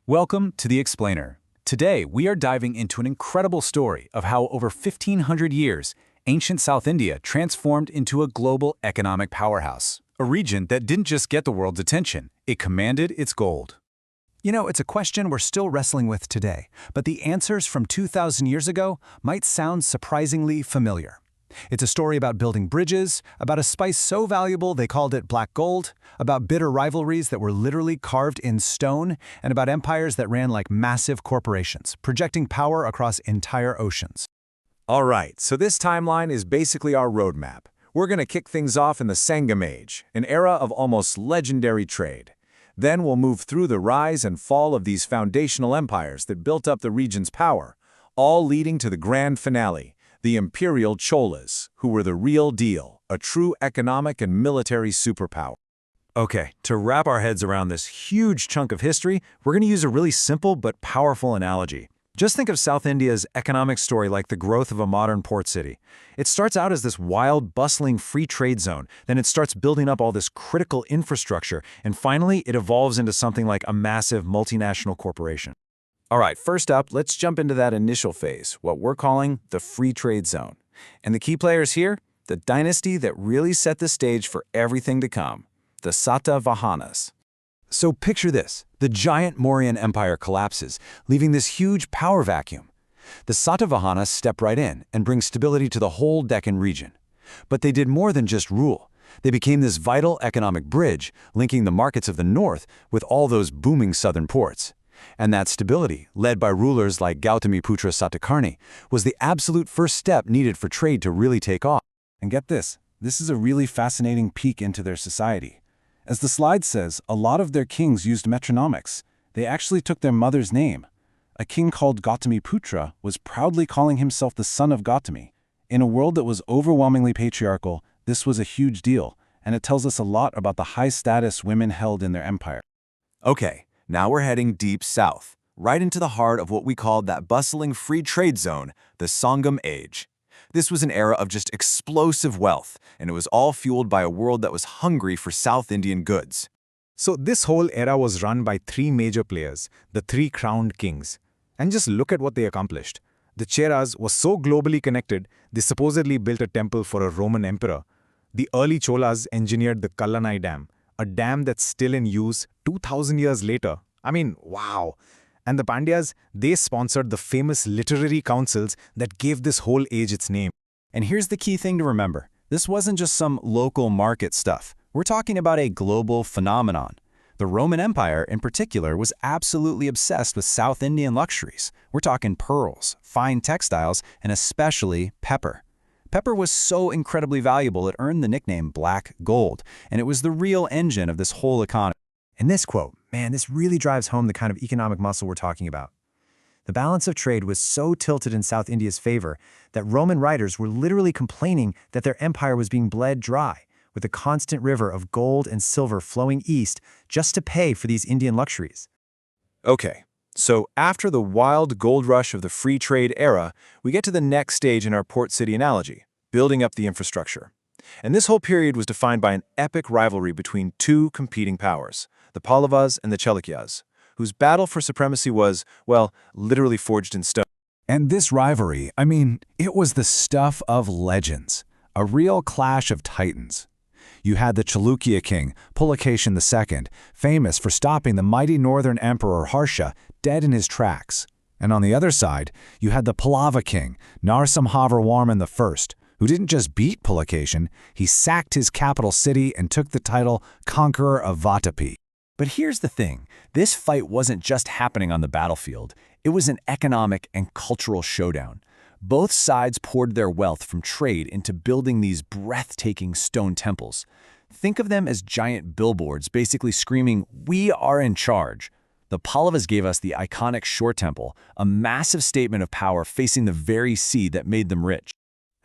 Welcome to The Explainer. Today, we are diving into an incredible story of how over 1,500 years, ancient South India transformed into a global economic powerhouse. A region that didn't just get the world's attention, it commanded its gold. You know, it's a question we're still wrestling with today, but the answers from 2,000 years ago might sound surprisingly familiar. It's a story about building bridges, about a spice so valuable they called it black gold, about bitter rivalries that were literally carved in stone, and about empires that ran like massive corporations, projecting power across entire oceans. All right, so this timeline is basically our roadmap. We're going to kick things off in the Sangam Age, an era of almost legendary trade. Then we'll move through the rise and fall of these foundational empires that built up the region's power, all leading to the grand finale, the Imperial Cholas, who were the real deal, a true economic and military superpower. Okay, to wrap our heads around this huge chunk of history, we're going to use a really simple but powerful analogy. Just think of South India's economic story like the growth of a modern port city. It starts out as this wild, bustling free trade zone, then it starts building up all this critical infrastructure, and finally it evolves into something like a massive multinational corporation. All right, first up, let's jump into that initial phase, what we're calling the free trade zone. And the key players here, the dynasty that really set the stage for everything to come, the Satavahanas. So picture this, the giant Mauryan Empire collapses, leaving this huge power vacuum. The Satavahanas step right in and bring stability to the whole Deccan region. But they did more than just rule. They became this vital economic bridge, linking the markets of the north with all those booming southern ports. And that stability, led by rulers like Gautamiputra Satakarni, was the absolute first step needed for trade to really take off. And get this is a really fascinating peek into their society. As the slide says, a lot of their kings used metronomics. They actually took their mother's name. A king called Gautamiputra was proudly calling himself the son of Gautami. In a world that was overwhelmingly patriarchal, this was a huge deal, and it tells us a lot about the high status women held in their empire. Okay, now we're heading deep south, right into the heart of what we called that bustling free trade zone, the Sangam Age. This was an era of just explosive wealth, and it was all fueled by a world that was hungry for South Indian goods. So this whole era was run by three major players, the three crowned kings. And just look at what they accomplished. The Cheras were so globally connected, they supposedly built a temple for a Roman emperor. The early Cholas engineered the Kallanai Dam, a dam that's still in use 2,000 years later. I mean, wow! And the Pandyas, they sponsored the famous literary councils that gave this whole age its name. And here's the key thing to remember. This wasn't just some local market stuff. We're talking about a global phenomenon. The Roman Empire, in particular, was absolutely obsessed with South Indian luxuries. We're talking pearls, fine textiles, and especially pepper. Pepper was so incredibly valuable it earned the nickname Black Gold, and it was the real engine of this whole economy. And this quote, man, this really drives home the kind of economic muscle we're talking about. The balance of trade was so tilted in South India's favor that Roman writers were literally complaining that their empire was being bled dry, with a constant river of gold and silver flowing east just to pay for these Indian luxuries. Okay, so after the wild gold rush of the free trade era, we get to the next stage in our port city analogy, building up the infrastructure. And this whole period was defined by an epic rivalry between two competing powers, the Pallavas and the Chalukyas, whose battle for supremacy was, well, literally forged in stone. And this rivalry, it was the stuff of legends, a real clash of titans. You had the Chalukya king, Pulakeshin II, famous for stopping the mighty northern emperor Harsha dead in his tracks. And on the other side, you had the Pallava king, Narasimhavarman I, who didn't just beat Pulakeshin, he sacked his capital city and took the title Conqueror of Vatapi. But here's the thing, this fight wasn't just happening on the battlefield, it was an economic and cultural showdown. Both sides poured their wealth from trade into building these breathtaking stone temples. Think of them as giant billboards basically screaming, "We are in charge." The Pallavas gave us the iconic Shore Temple, a massive statement of power facing the very sea that made them rich.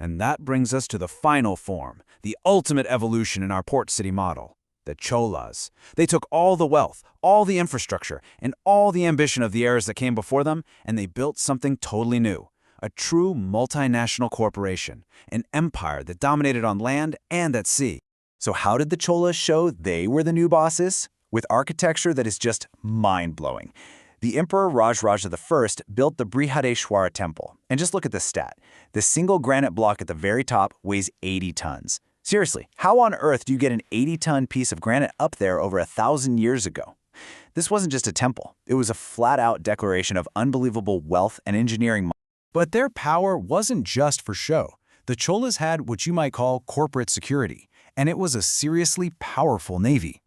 And that brings us to the final form, the ultimate evolution in our port city model, the Cholas. They took all the wealth, all the infrastructure, and all the ambition of the eras that came before them, and they built something totally new. A true multinational corporation, an empire that dominated on land and at sea. So how did the Cholas show they were the new bosses? With architecture that is just mind-blowing. The Emperor Rajaraja I built the Brihadisvara Temple. And just look at this stat. The single granite block at the very top weighs 80 tons. Seriously, how on earth do you get an 80-ton piece of granite up there over 1,000 years ago? This wasn't just a temple. It was a flat-out declaration of unbelievable wealth and engineering. But their power wasn't just for show. The Cholas had what you might call corporate security, and it was a seriously powerful navy.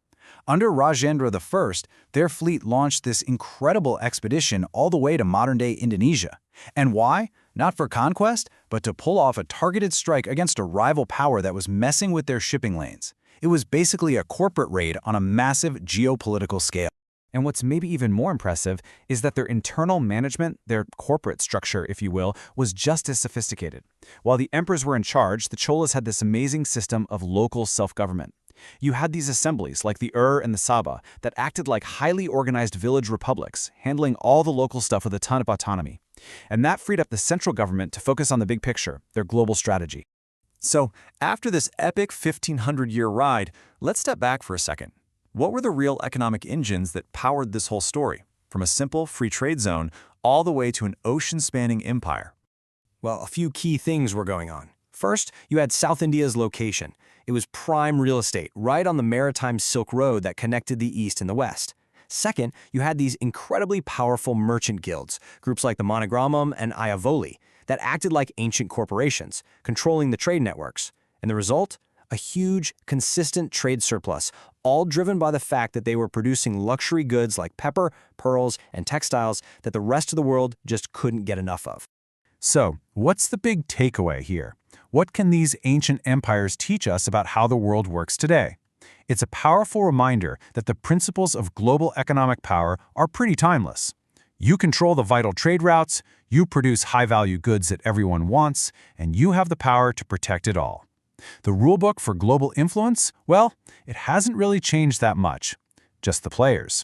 Under Rajendra I, their fleet launched this incredible expedition all the way to modern-day Indonesia. And why? Not for conquest, but to pull off a targeted strike against a rival power that was messing with their shipping lanes. It was basically a corporate raid on a massive geopolitical scale. And what's maybe even more impressive is that their internal management, their corporate structure, if you will, was just as sophisticated. While the emperors were in charge, the Cholas had this amazing system of local self-government. You had these assemblies, like the and the Sabah, that acted like highly organized village republics, handling all the local stuff with a ton of autonomy. And that freed up the central government to focus on the big picture, their global strategy. So, after this epic 1,500-year ride, let's step back for a second. What were the real economic engines that powered this whole story, from a simple free trade zone all the way to an ocean-spanning empire? Well, a few key things were going on. First, you had South India's location. It was prime real estate, right on the maritime Silk Road that connected the East and the West. Second, you had these incredibly powerful merchant guilds, groups like the Monogramam and Ayavoli, that acted like ancient corporations, controlling the trade networks. And the result? A huge, consistent trade surplus, all driven by the fact that they were producing luxury goods like pepper, pearls, and textiles that the rest of the world just couldn't get enough of. So, what's the big takeaway here? What can these ancient empires teach us about how the world works today? It's a powerful reminder that the principles of global economic power are pretty timeless. You control the vital trade routes, you produce high-value goods that everyone wants, and you have the power to protect it all. The rulebook for global influence? Well, it hasn't really changed that much. Just the players.